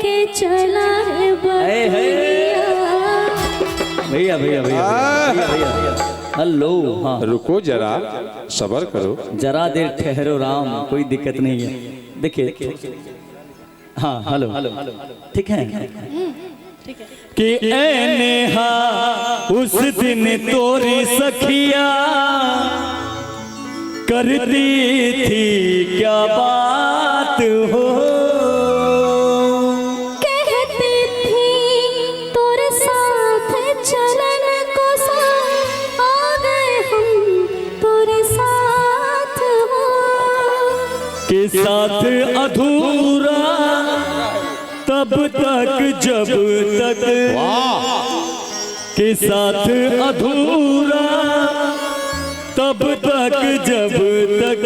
लेके चला रे भैया भैया भैया हेलो। हाँ रुको जरा, सब्र करो, जरा देर ठहरो राम, कोई दिक्कत नहीं है। देखिए हाँ हेलो ठीक है कि नेहा उस दिन तोरी सखिया करती थी क्या बात हो, कहती थी तोरे साथ चलन को साथ आ गए हम तोरे साथ हो, के साथ अधूरा तब तक जब तक के साथ अधूरा तब तक जब तक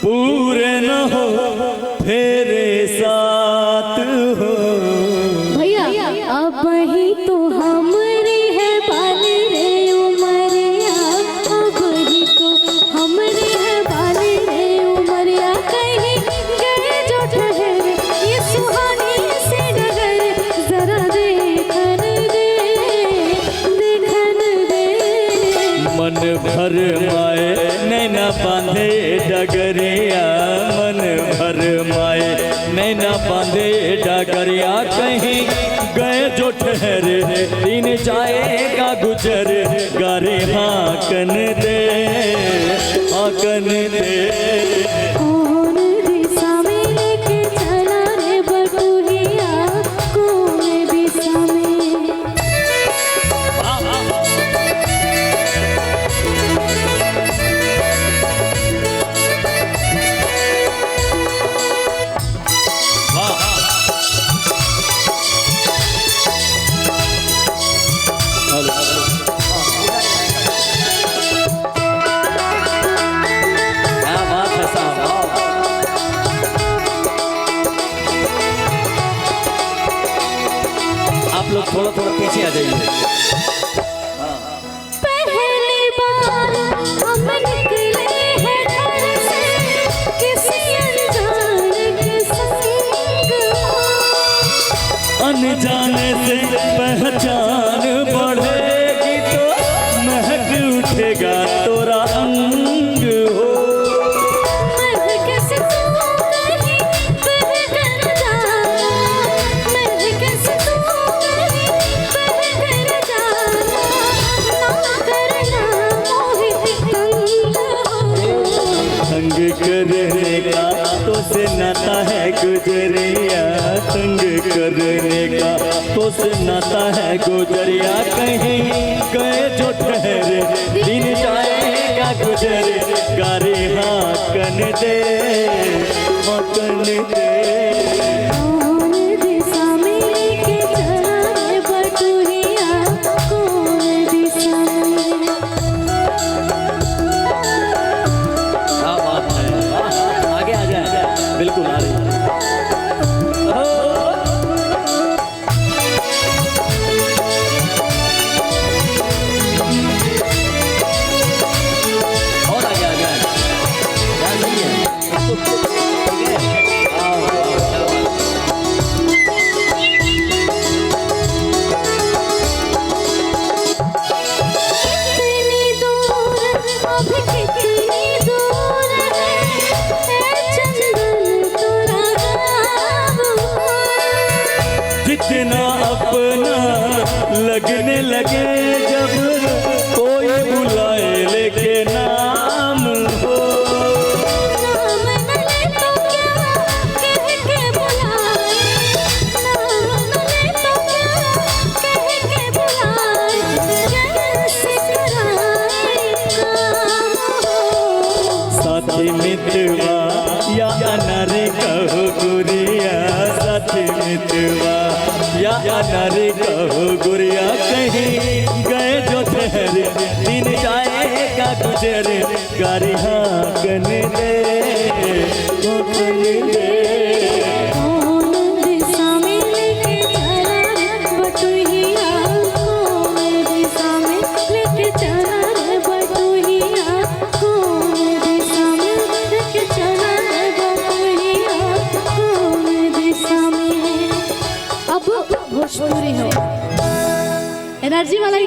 पूरे न हो फेरे साथ हो। भैया अब ही तो हमरे है बाली रे उमरिया, अब ही तो हमरे है बाली रे उमरिया, कहीं गए जो ठहरे ये सुहानी से डगर, जरा देखन दे देखन दे। मन भर माए नैना बांधे डगरिया, मन भर माए नैना बांधे डगरिया, कहीं गए जो ठहरे दिन जाएगा गुजर, गारे हाकन दे हाकन दे। कौन दिशा में लेके चला रे बटुहिया, कौन दिशा में। आप लोग थोड़ा थोड़ा पीछे आ जाइए। पहली बार हम निकले हैं घर से किसी अनजान के संग, अनजाने से पहचान बढ़ेगी तो महक उठेगा तोरा अंग हो, कैसे तू कहीं बहकर जाना, मैं कैसे तू कहीं बहकर जाना, ना करना मोहित तंग करने का तो से नाता है गुजरिया, तंग करने का तो से नाता है गुजरिया, कहीं गए जो ठहरे दिन जाएगा गुजर, गारे हाकन दे हाकन दे। कौन दिशा में लेके चला रे बटुहिया, कौन दिशा में। क्या बात है, आगे आ जाए, बिल्कुल आ रही है। और आगे आ जाए, ध्यान दीजिए। आओ, क्या बात कितनी दूर अब कितनी दूर है चंदन तोरा गाँव, जितना अपना लगने लगे जब कोई बुलाए लेके नाम हो, नाम न ले तो क्या कह के बुलाए, नाम न ले तो क्या कह के बुलाए, कैसे कराए काम हो। साथी मितवा या अनारे कहो गुरिया, साथी मितवा या अनारे कहो गुरिया, कहीं गए जो ठहरे दिन जाएगा गुजर, गारी हाकन दे हाकन दे। कौन दिशा में लेके चला रे बटुहिया, कौन दिशा में लेके चला रे बटुहिया, कौन दिशा में लेके चला रे बटुहिया, कौन दिशा भोजपुरी हो। एनर्जी वाला